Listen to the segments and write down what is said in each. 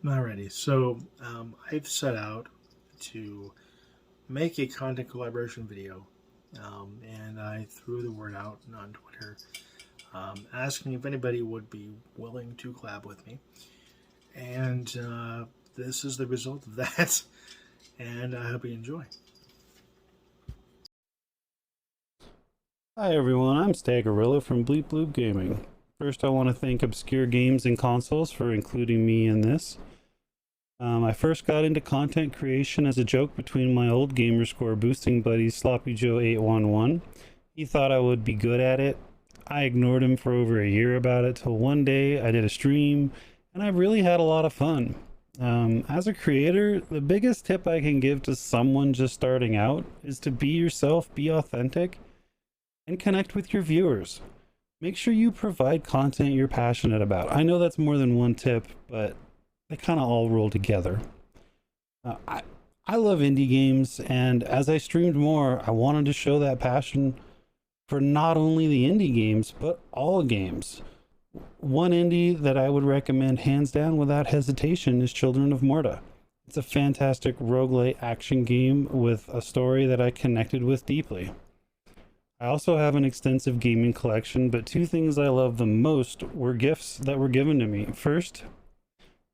Alrighty, so I've set out to make a content collaboration video, and I threw the word out on Twitter, asking if anybody would be willing to collab with me, and this is the result of that, and I hope you enjoy. Hi everyone, I'm Stagorilla from Bleep Bloop Gaming. First I want to thank Obscure Games and Consoles for including me in this. I first got into content creation as a joke between my old gamerscore boosting buddy Sloppy Joe 811. He thought I would be good at it. I ignored him for over a year about it till one day I did a stream and I really had a lot of fun. As a creator, the biggest tip I can give to someone just starting out is to be yourself, be authentic, and connect with your viewers. Make sure you provide content you're passionate about. I know that's more than one tip, but they kind of all roll together. I love indie games, and as I streamed more, I wanted to show that passion for not only the indie games, but all games. One indie that I would recommend hands down without hesitation is Children of Morta. It's a fantastic roguelite action game with a story that I connected with deeply. I also have an extensive gaming collection, but two things I love the most were gifts that were given to me. First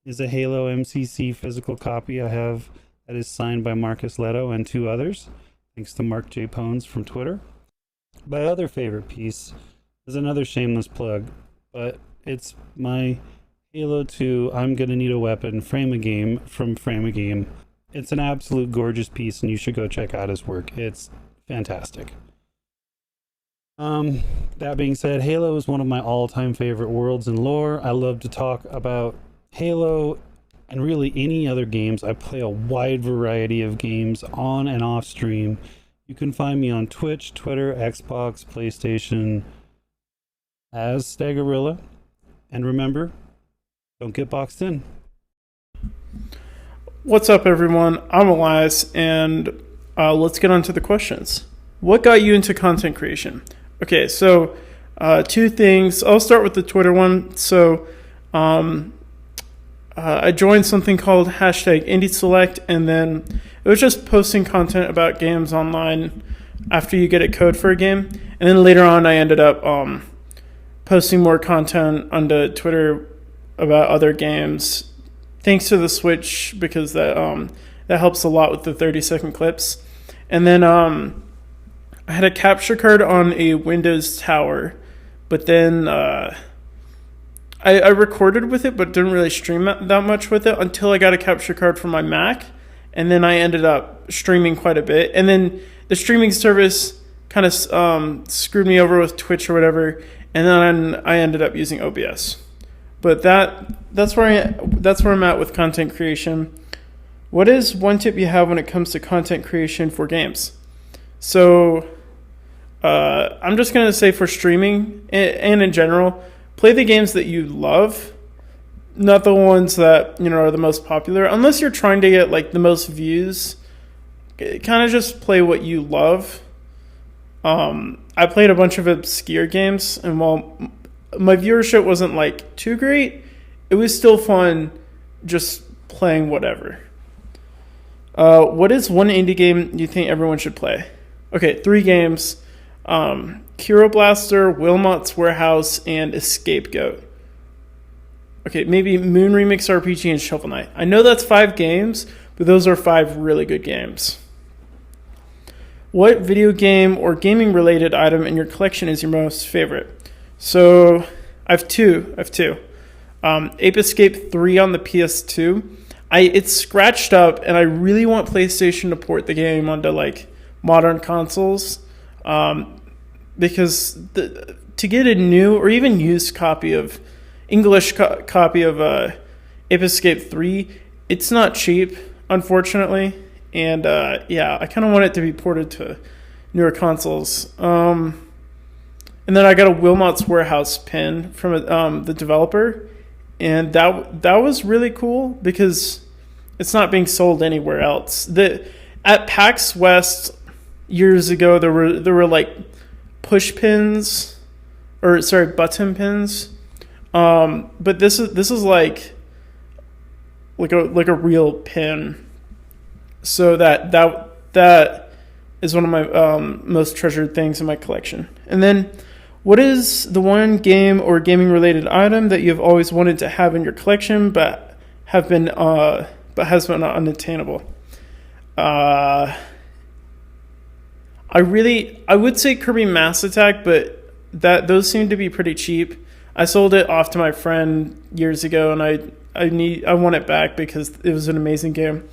is a Halo MCC physical copy I have that is signed by Marcus Leto and two others, thanks to Mark J. Pones from Twitter. My other favorite piece is another shameless plug, but it's my Halo 2 I'm Gonna Need a Weapon Frame-A-Game from Frame-A-Game. It's an absolute gorgeous piece and you should go check out his work. It's fantastic. That being said, Halo is one of my all-time favorite worlds and lore. I love to talk about Halo and really any other games. I play a wide variety of games on and off stream. You can find me on Twitch, Twitter, Xbox, PlayStation as Stagorilla. And remember, don't get boxed in. What's up, everyone? I'm Elias, and let's get on to the questions. What got you into content creation? Okay, so two things. I'll start with the Twitter one. So I joined something called #IndieSelect, and then it was just posting content about games online after you get a code for a game. And then later on, I ended up posting more content onto Twitter about other games, thanks to the Switch, because that helps a lot with the 30-second clips. And then I had a capture card on a Windows tower, but then I recorded with it, but didn't really stream that much with it until I got a capture card for my Mac, and then I ended up streaming quite a bit. And then the streaming service kind of screwed me over with Twitch or whatever, and then I ended up using OBS. But that's where I'm at with content creation. What is one tip you have when it comes to content creation for games? So I'm just gonna say for streaming and in general, play the games that you love, not the ones that are the most popular. Unless you're trying to get like the most views, kind of just play what you love. I played a bunch of obscure games, and while my viewership wasn't like too great, it was still fun just playing whatever. What is one indie game you think everyone should play? Okay, 3 games. Kuro Blaster, Wilmot's Warehouse, and Escapegoat. Okay, maybe Moon Remix RPG and Shovel Knight. I know that's 5 games, but those are 5 really good games. What video game or gaming related item in your collection is your most favorite? So I have two. Ape Escape 3 on the PS2. It's scratched up, and I really want PlayStation to port the game onto like modern consoles. Because to get a new or even used copy of English copy of Ape Escape 3, it's not cheap, unfortunately. And I kind of want it to be ported to newer consoles. And then I got a Wilmot's Warehouse pin from the developer, and that was really cool because it's not being sold anywhere else. At PAX West years ago, there were like push pins, button pins. But this is like like a real pin. So that is one of my most treasured things in my collection. And then, what is the one game or gaming related item that you have always wanted to have in your collection but has been unattainable? I would say Kirby Mass Attack, but those seem to be pretty cheap. I sold it off to my friend years ago, and I want it back because it was an amazing game.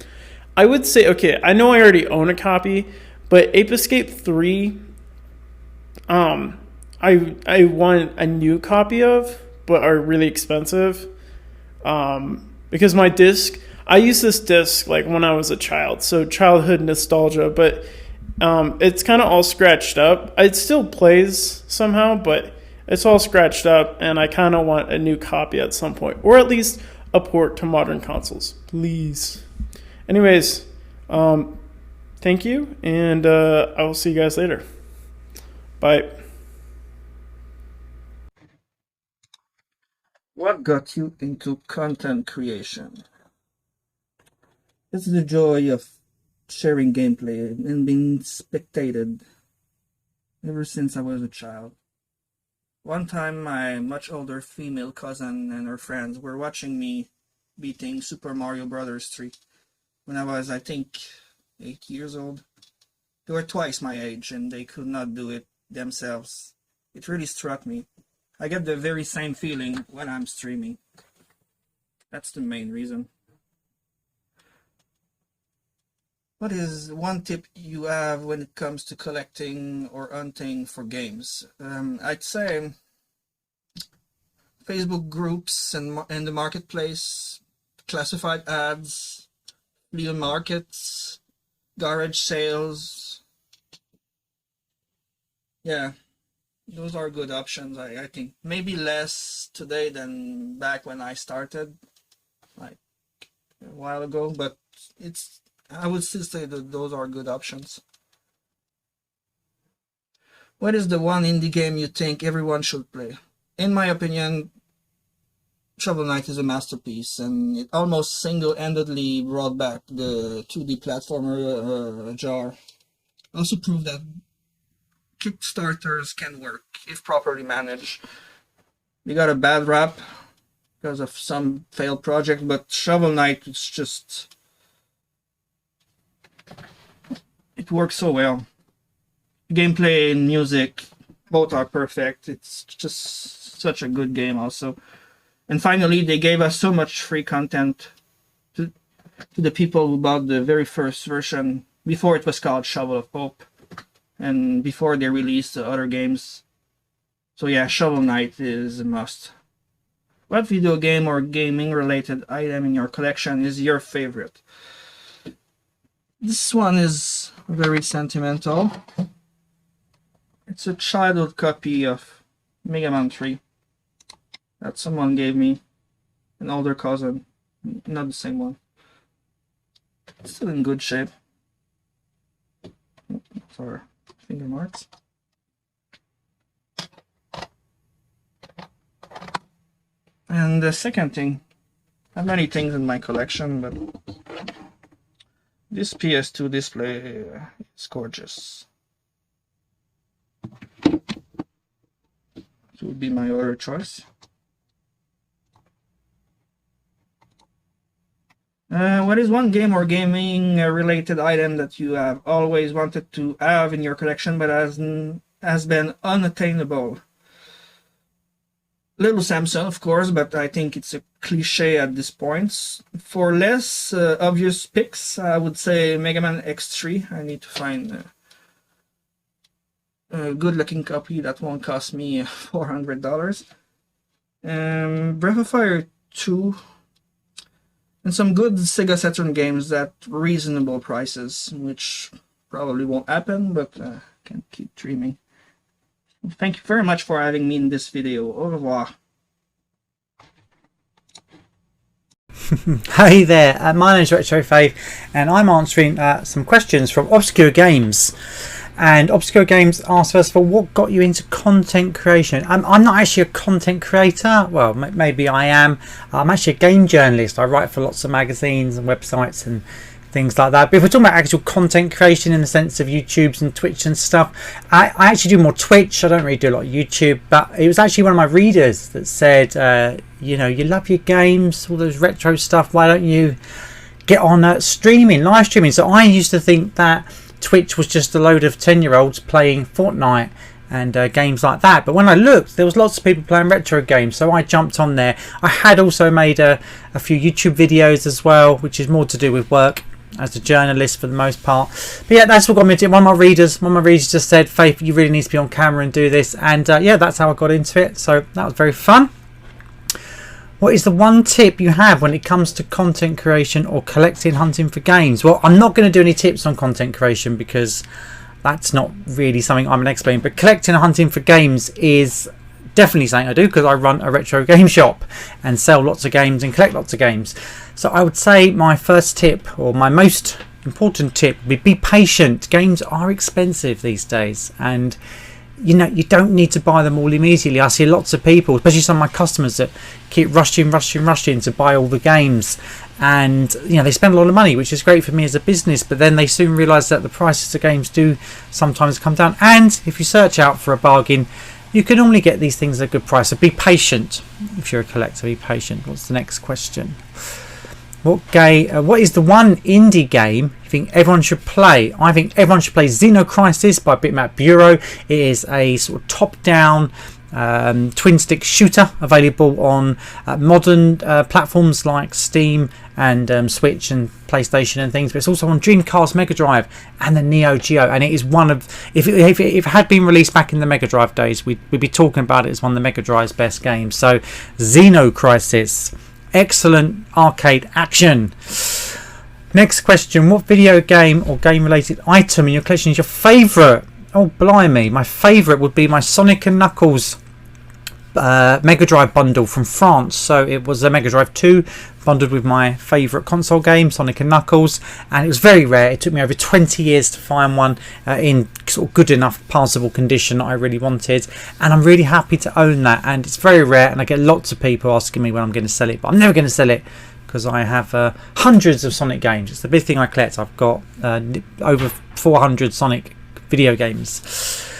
I would say, okay, I know I already own a copy, but Ape Escape 3, I want a new copy of, but are really expensive. Because my disc, I used this disc like when I was a child, so childhood nostalgia, but it's kind of all scratched up. It still plays somehow, but it's all scratched up, and I kind of want a new copy at some point, or at least a port to modern consoles, please. Anyways, thank you, and I will see you guys later. Bye. What got you into content creation? It's the joy of sharing gameplay and being spectated ever since I was a child. One time, my much older female cousin and her friends were watching me beating Super Mario Bros. 3 when I was, I think, 8 years old. They were twice my age and they could not do it themselves. It really struck me. I get the very same feeling when I'm streaming. That's the main reason. What is one tip you have when it comes to collecting or hunting for games? I'd say Facebook groups and the marketplace, classified ads, flea markets, garage sales. Yeah, those are good options, I think. Maybe less today than back when I started, like a while ago, but I would still say that those are good options. What is the one indie game you think everyone should play? In my opinion, Shovel Knight is a masterpiece, and it almost single-handedly brought back the 2D platformer genre. Also proved that Kickstarters can work if properly managed. We got a bad rap because of some failed projects, but Shovel Knight is just... it works so well. Gameplay and music, both are perfect. It's just such a good game also. And finally, they gave us so much free content to the people who bought the very first version before it was called Shovel of Hope and before they released the other games. So yeah, Shovel Knight is a must. What video game or gaming related item in your collection is your favorite? This one is very sentimental. It's a childhood copy of Mega Man 3 that someone gave me, an older cousin, not the same one. It's still in good shape. Sorry, finger marks. And the second thing, I have many things in my collection, but this PS2 display is gorgeous. It would be my other choice. What is one game or gaming related item that you have always wanted to have in your collection but has been unattainable? Little Samson, of course, but I think it's a cliche at this point. For less obvious picks, I would say Mega Man X3. I need to find a good-looking copy that won't cost me $400. Breath of Fire 2, and some good Sega Saturn games at reasonable prices, which probably won't happen, but can keep dreaming. Thank you very much for having me in this video. Au revoir. Hi there, my name's Retro5 and I'm answering some questions from Obscure Games. And Obscure Games asked, first of all, what got you into content creation? I'm not actually a content creator. Well, maybe I am. I'm actually a game journalist. I write for lots of magazines and websites and things like that. But if we're talking about actual content creation in the sense of YouTubes and Twitch and stuff, I actually do more Twitch. I don't really do a lot of YouTube, but it was actually one of my readers that said, you know, you love your games, all those retro stuff, why don't you get on streaming, live streaming? So I used to think that Twitch was just a load of 10-year-olds playing Fortnite and games like that, but when I looked, there was lots of people playing retro games, so I jumped on there. I had also made a few YouTube videos as well, which is more to do with work as a journalist for the most part. But yeah, that's what got me into it. One of my readers just said, Faith, you really need to be on camera and do this, and yeah, that's how I got into it. So that was very fun. What is the one tip you have when it comes to content creation or collecting, hunting for games? Well, I'm not going to do any tips on content creation because that's not really something I'm an expert in, but collecting and hunting for games is definitely something I do because I run a retro game shop and sell lots of games and collect lots of games. So I would say my first tip, or my most important tip, would be patient. Games are expensive these days, and you know, you don't need to buy them all immediately. I see lots of people, especially some of my customers, that keep rushing to buy all the games, and you know, they spend a lot of money, which is great for me as a business, but then they soon realise that the prices of games do sometimes come down, and if you search out for a bargain, you can normally get these things at a good price. So be patient. If you're a collector, be patient. What's the next question? What is the one indie game you think everyone should play? I think everyone should play Xenocrisis by Bitmap Bureau. It is a sort of top-down twin-stick shooter available on modern platforms like Steam and Switch and PlayStation and things, but it's also on Dreamcast, Mega Drive and the Neo Geo, and it is one of, if it had been released back in the Mega Drive days, we'd be talking about it as one of the Mega Drive's best games. So Xenocrisis, excellent arcade action. Next question, what video game or game related item in your collection is your favourite? Oh blimey, my favourite would be my Sonic and Knuckles Mega Drive bundle from France. So it was a Mega Drive 2 bundled with my favourite console game, Sonic and Knuckles, and it was very rare. It took me over 20 years to find one in sort of good enough passable condition that I really wanted, and I'm really happy to own that, and it's very rare, and I get lots of people asking me when I'm going to sell it, but I'm never going to sell it because I have hundreds of Sonic games. It's the big thing I collect. I've got over 400 Sonic video games.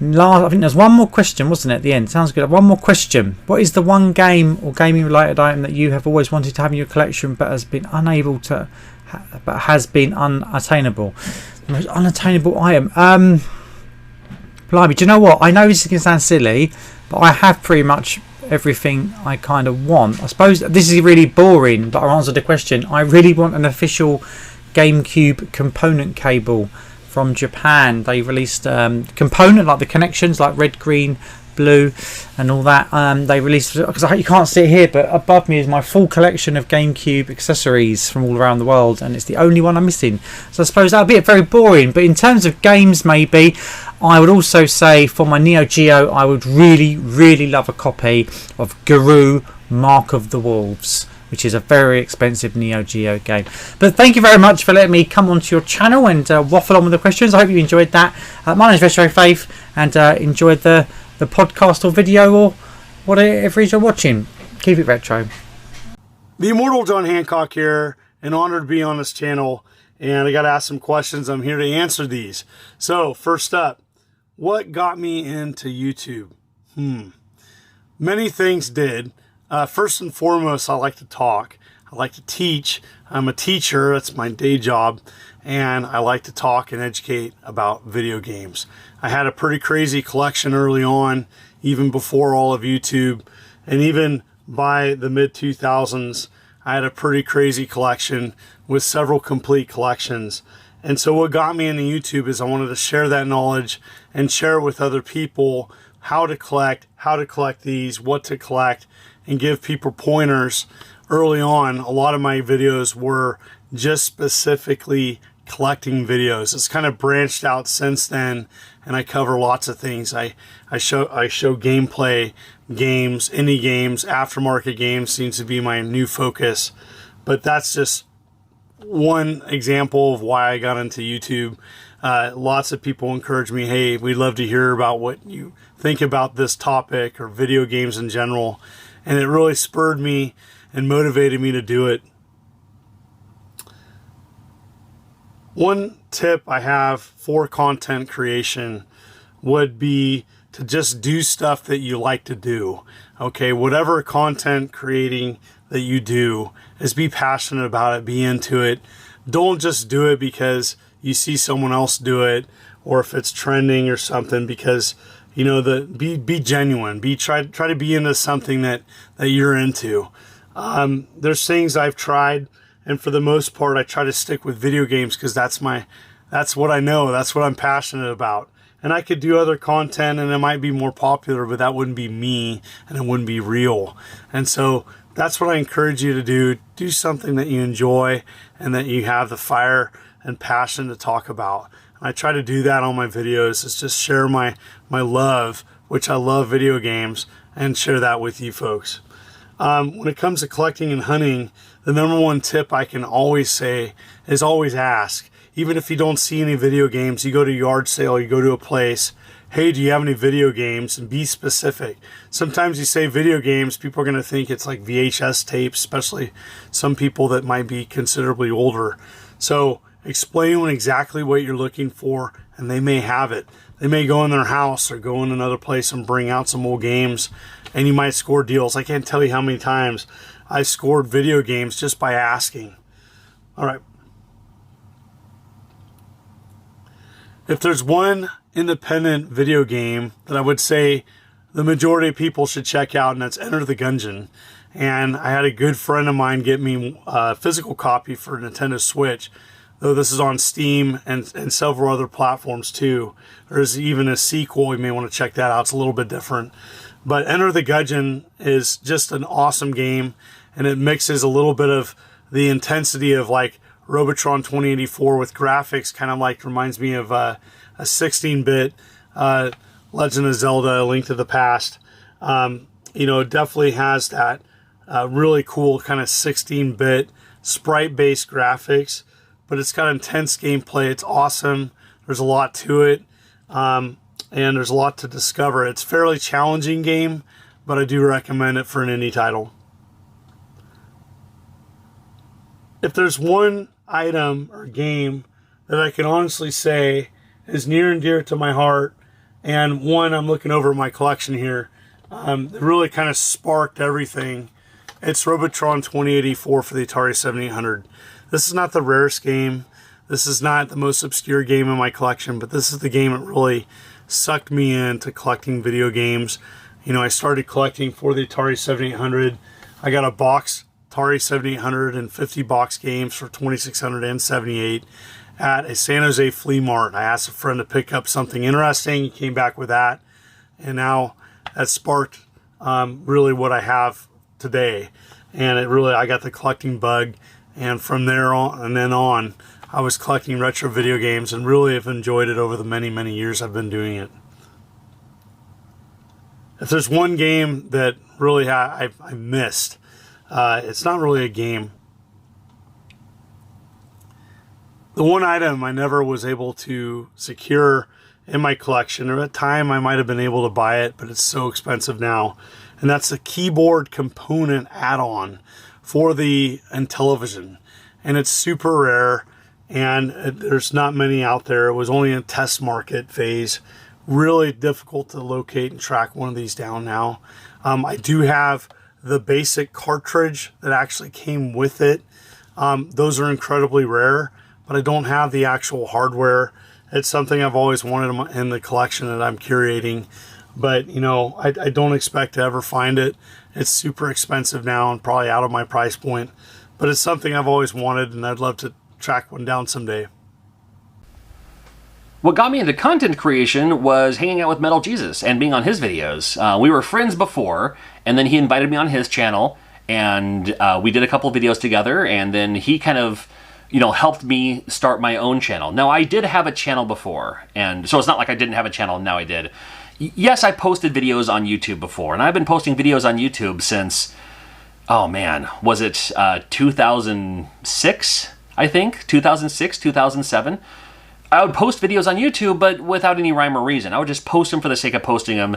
I think there's one more question, wasn't it, at the end? Sounds good. One more question. What is the one game or gaming related item that you have always wanted to have in your collection but has been unattainable? The most unattainable item. Blimey, do you know what? I know this is going to sound silly, but I have pretty much everything I kind of want. I suppose this is really boring, but I'll answer the question. I really want an official GameCube component cable from Japan. They released component, like the connections, like red, green, blue and all that. They released, because you can't see it here, but above me is my full collection of GameCube accessories from all around the world, and it's the only one I'm missing. So I suppose that would be very boring, but in terms of games, maybe I would also say for my Neo Geo, I would really love a copy of Guru Mark of the Wolves, which is a very expensive Neo Geo game. But thank you very much for letting me come onto your channel and waffle on with the questions. I hope you enjoyed that. My name is Retro Faith, and enjoyed the podcast or video or whatever it is you're watching. Keep it retro. The immortal John Hancock here, and honored to be on this channel, and I got to ask some questions. I'm here to answer these. So first up, what got me into YouTube? Many things did. First and foremost, I like to talk. I like to teach. I'm a teacher. That's my day job. And I like to talk and educate about video games. I had a pretty crazy collection early on, even before all of YouTube. And even by the mid-2000s, I had a pretty crazy collection with several complete collections. And so what got me into YouTube is I wanted to share that knowledge and share it with other people, how to collect these, what to collect, and give people pointers. Early on, a lot of my videos were just specifically collecting videos. It's kind of branched out since then, and I cover lots of things. I show gameplay, games, indie games, aftermarket games seems to be my new focus. But that's just one example of why I got into YouTube. lots of people encourage me, hey, we'd love to hear about what you think about this topic or video games in general. And it really spurred me and motivated me to do it. One tip I have for content creation would be to just do stuff that you like to do. Okay, whatever content creating that you do, is be passionate about it, be into it. Don't just do it because you see someone else do it, or if it's trending or something, because you know, be genuine. Try to be into something that you're into. There's things I've tried, and for the most part, I try to stick with video games because that's what I know. That's what I'm passionate about. And I could do other content, and it might be more popular, but that wouldn't be me, and it wouldn't be real. And so that's what I encourage you to do. Do something that you enjoy and that you have the fire and passion to talk about. I try to do that on my videos. It's just share my love, which I love video games, and share that with you folks. When it comes to collecting and hunting, the number one tip I can always say is always ask. Even if you don't see any video games, you go to a yard sale, you go to a place, hey, do you have any video games? And be specific. Sometimes you say video games, people are going to think it's like VHS tapes, especially some people that might be considerably older. So explain exactly what you're looking for, and they may have it. They may go in their house or go in another place and bring out some old games, and you might score deals. I can't tell you how many times I scored video games just by asking. All right. If there's one independent video game that I would say the majority of people should check out, and that's Enter the Gungeon. And I had a good friend of mine get me a physical copy for Nintendo Switch, though this is on Steam and several other platforms too. There's even a sequel. You may want to check that out. It's a little bit different. But Enter the Gungeon is just an awesome game, and it mixes a little bit of the intensity of like Robotron 2084 with graphics, kind of like reminds me of a 16-bit Legend of Zelda: A Link to the Past. It definitely has that really cool kind of 16-bit sprite-based graphics, but it's got intense gameplay. It's awesome. There's a lot to it, and there's a lot to discover. It's a fairly challenging game, but I do recommend it for an indie title. If there's one item or game that I can honestly say is near and dear to my heart, and one I'm looking over my collection here, it really kind of sparked everything. It's Robotron 2084 for the Atari 7800. This is not the rarest game. This is not the most obscure game in my collection, but this is the game that really sucked me into collecting video games. I started collecting for the Atari 7800. I got a box Atari 7800 and 50 box games for $2,600 and $78 at a San Jose flea mart. I asked a friend to pick up something interesting. He came back with that, and now that sparked really what I have today. And I got the collecting bug, and from there on, I was collecting retro video games and really have enjoyed it over the many, many years I've been doing it. If there's one game that really I missed, it's not really a game. The one item I never was able to secure in my collection, or at the time I might have been able to buy it, but it's so expensive now, and that's the keyboard component add-on for the Intellivision. And it's super rare, and there's not many out there. It was only in test market phase. Really difficult to locate and track one of these down now. I do have the basic cartridge that actually came with it. Those are incredibly rare, but I don't have the actual hardware. It's something I've always wanted in the collection that I'm curating, but I don't expect to ever find it. It's super expensive now and probably out of my price point, but it's something I've always wanted, and I'd love to track one down someday. What got me into content creation was hanging out with Metal Jesus and being on his videos. We were friends before, and then he invited me on his channel, and we did a couple of videos together, and then he kind of helped me start my own channel. Now, I did have a channel before, and so it's not like I didn't have a channel, and now I did. Yes, I posted videos on YouTube before, and I've been posting videos on YouTube since, was it 2006, I think? 2006, 2007? I would post videos on YouTube, but without any rhyme or reason. I would just post them for the sake of posting them.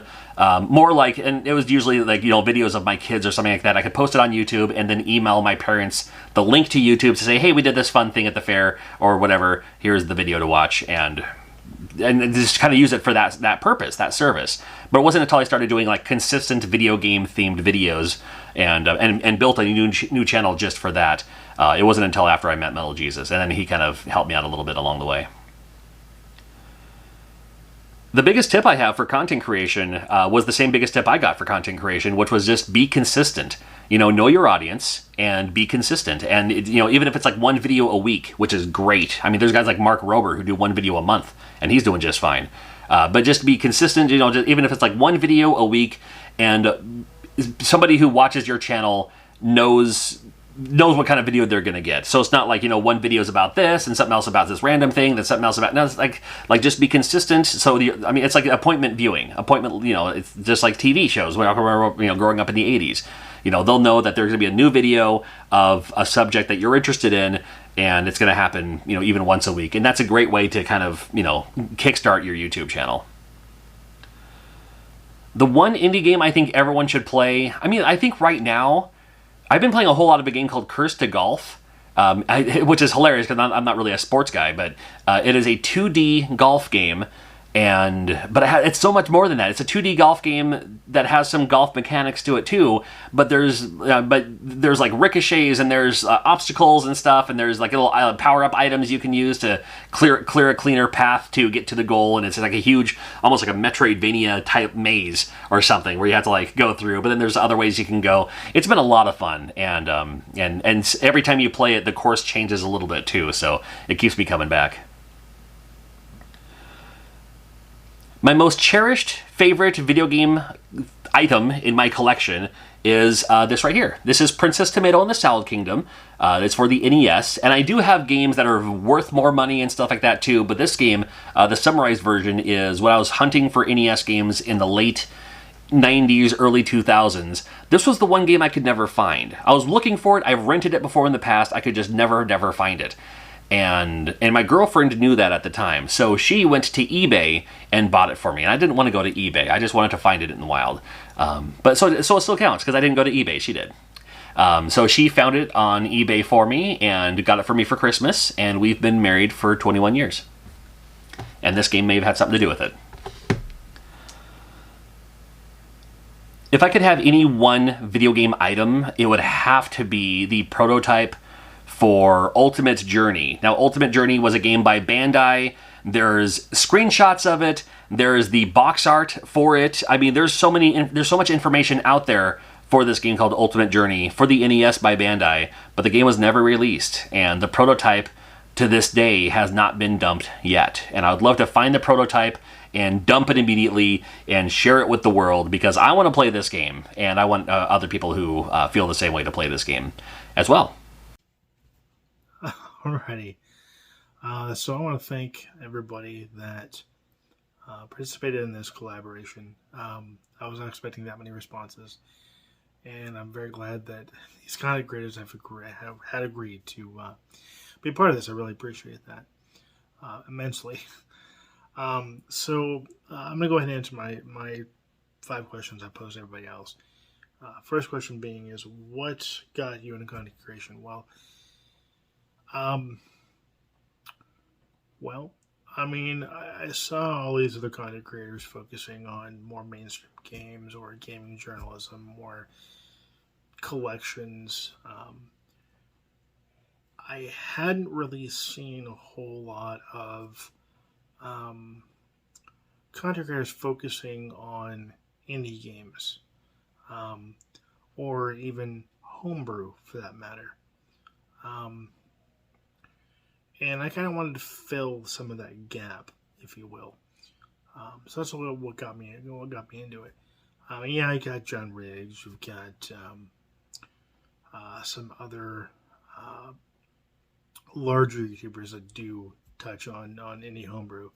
More like, and it was usually like, videos of my kids or something like that. I could post it on YouTube and then email my parents the link to YouTube to say, hey, we did this fun thing at the fair or whatever. Here's the video to watch, and just kind of use it for that purpose, that service. But it wasn't until I started doing like consistent video game themed videos and built a new channel just for that. It wasn't until after I met Metal Jesus, and then he kind of helped me out a little bit along the way. The biggest tip I have for content creation was the same biggest tip I got for content creation, which was just be consistent. Know your audience and be consistent. And, even if it's like one video a week, which is great. I mean, there's guys like Mark Rober who do one video a month, and he's doing just fine. But just be consistent, even if it's like one video a week, and somebody who watches your channel knows what kind of video they're going to get. So it's not like, one video is about this and something else about this random thing, then something else about... No, it's like just be consistent. So, it's like appointment viewing. It's just like TV shows, growing up in the 80s. They'll know that there's going to be a new video of a subject that you're interested in, and it's going to happen, even once a week. And that's a great way to kind of, kickstart your YouTube channel. The one indie game I think everyone should play, I think right now, I've been playing a whole lot of a game called Curse to Golf, which is hilarious because I'm not really a sports guy, but it is a 2D golf game, but it's so much more than that. It's a 2D golf game that has some golf mechanics to it too, but there's like ricochets and there's obstacles and stuff, and there's like little power-up items you can use to clear a cleaner path to get to the goal, and it's like a huge, almost like a Metroidvania type maze or something where you have to like go through, but then there's other ways you can go. It's been a lot of fun, and every time you play it, the course changes a little bit too, so it keeps me coming back. My most cherished favorite video game item in my collection is this right here. This is Princess Tomato and the Salad Kingdom. It's for the NES, and I do have games that are worth more money and stuff like that too, but this game, the summarized version, is when I was hunting for NES games in the late 90s, early 2000s. This was the one game I could never find. I was looking for it. I've rented it before in the past. I could just never find it. And my girlfriend knew that at the time, so she went to eBay and bought it for me. And I didn't want to go to eBay; I just wanted to find it in the wild. But so it still counts because I didn't go to eBay; she did. So she found it on eBay for me and got it for me for Christmas. And we've been married for 21 years. And this game may have had something to do with it. If I could have any one video game item, it would have to be the prototype for Ultimate Journey. Now, Ultimate Journey was a game by Bandai. There's screenshots of it. There's the box art for it. There's so much information out there for this game called Ultimate Journey for the NES by Bandai, but the game was never released, and the prototype to this day has not been dumped yet. And I would love to find the prototype and dump it immediately and share it with the world, because I want to play this game, and I want other people who feel the same way to play this game as well. Alrighty. So I want to thank everybody that participated in this collaboration. I was not expecting that many responses, and I'm very glad that these content creators have had agreed to be part of this. I really appreciate that immensely. So I'm going to go ahead and answer my 5 questions I posed to everybody else. First question being is, what got you into content creation? I saw all these other content creators focusing on more mainstream games or gaming journalism, more collections. I hadn't really seen a whole lot of content creators focusing on indie games, or even homebrew for that matter. And I kind of wanted to fill some of that gap, if you will. So that's a little what got me into it. I got John Riggs. We've got some other larger YouTubers that do touch on indie homebrew.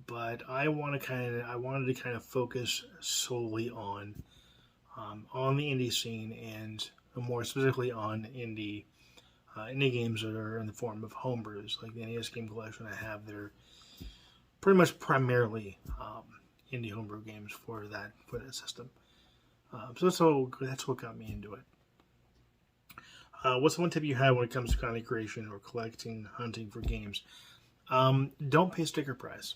But I wanted to kind of focus solely on the indie scene, and more specifically on indie indie games that are in the form of homebrews, like the NES game collection I have. They're pretty much primarily indie homebrew games for that system. So that's what got me into it. What's the one tip you have when it comes to content creation or collecting, hunting for games? Don't pay sticker price.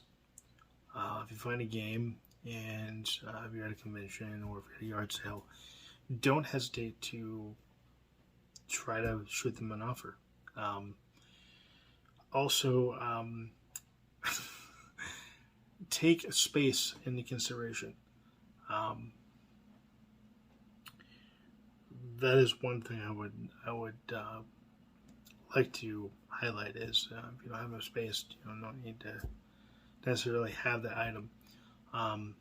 If you find a game and if you're at a convention or if you're at a yard sale, don't hesitate to try to shoot them an offer. Also, take space into consideration. That is one thing I would like to highlight is if you don't have enough space, you don't need to necessarily have that item. When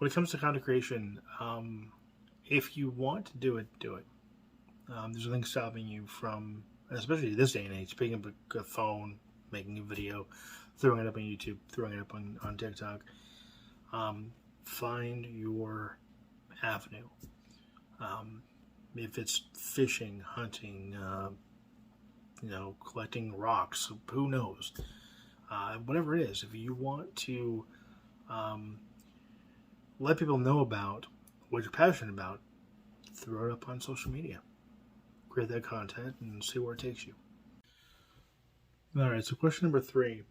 it comes to content creation, if you want to do it, do it. There's nothing stopping you from, especially this day and age, picking up a phone, making a video, throwing it up on YouTube, throwing it up on TikTok. Find your avenue. If it's fishing, hunting, collecting rocks, who knows? Whatever it is, if you want to let people know about what you're passionate about, throw it up on social media. Create that content and see where it takes you. All right, so question number 3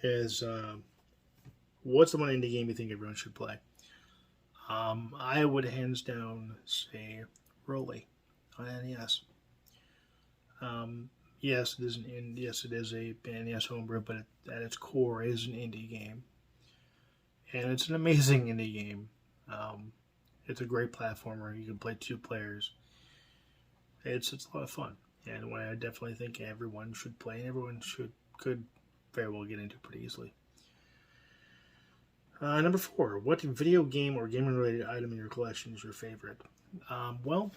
is, what's the one indie game you think everyone should play? I would hands down say Rolly on NES. Yes, it is a NES homebrew, but at its core is an indie game, and it's an amazing indie game. It's a great platformer. You can play 2 players. It's a lot of fun, and one I definitely think everyone should play, and everyone could very well get into pretty easily. Number 4, what video game or gaming-related item in your collection is your favorite? Well,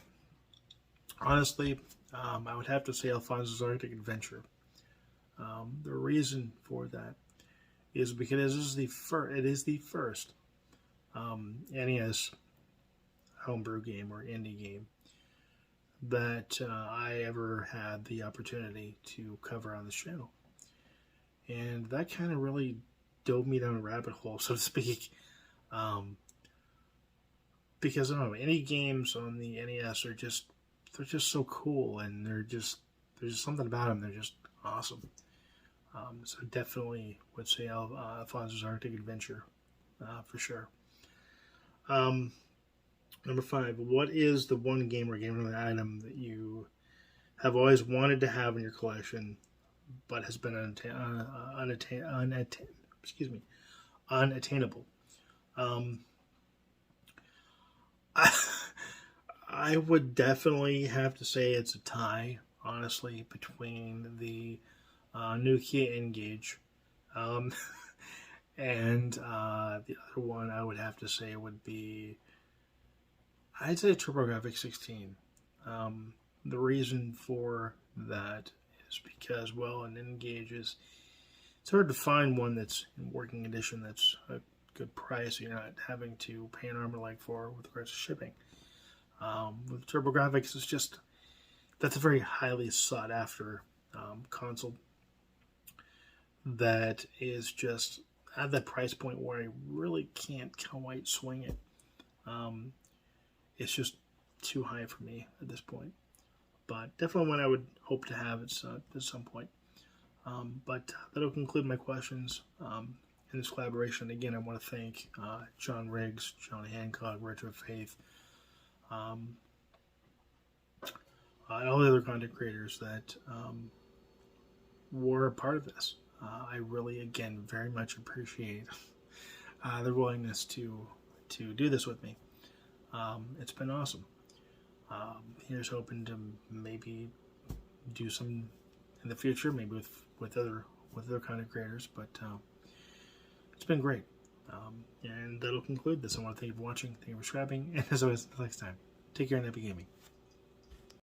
honestly, I would have to say Alphonse's Arctic Adventure. The reason for that is because it is the first NES homebrew game or indie game that I ever had the opportunity to cover on this channel. And that kind of really dove me down a rabbit hole, so to speak. Because I don't know, indie games on the NES are just so cool, and there's just something about them. They're just awesome. So definitely would say Alphonse's Arctic Adventure for sure. Number 5, what is the one game or game-related item that you have always wanted to have in your collection, but has been unattainable? I would definitely have to say it's a tie, honestly, between the Nokia N-Gage and the other one I would have to say would be, I'd say TurboGrafx 16. The reason for that is because, well, an N-Gage it's hard to find one that's in working condition that's a good price. You're not having to pay an arm and leg for with regards to shipping. With TurboGrafx, that's a very highly sought after console that is just at that price point where I really can't quite swing it. It's just too high for me at this point. But definitely one I would hope to have at some point. But that'll conclude my questions in this collaboration. Again, I want to thank John Riggs, John Hancock, Retro Faith, and all the other content creators that were a part of this. I really, again, very much appreciate their willingness to do this with me. It's been awesome. Here's hoping to maybe do some in the future, maybe with other content creators, but it's been great. And that'll conclude this. I want to thank you for watching, thank you for subscribing, and as always, until next time, take care and happy gaming.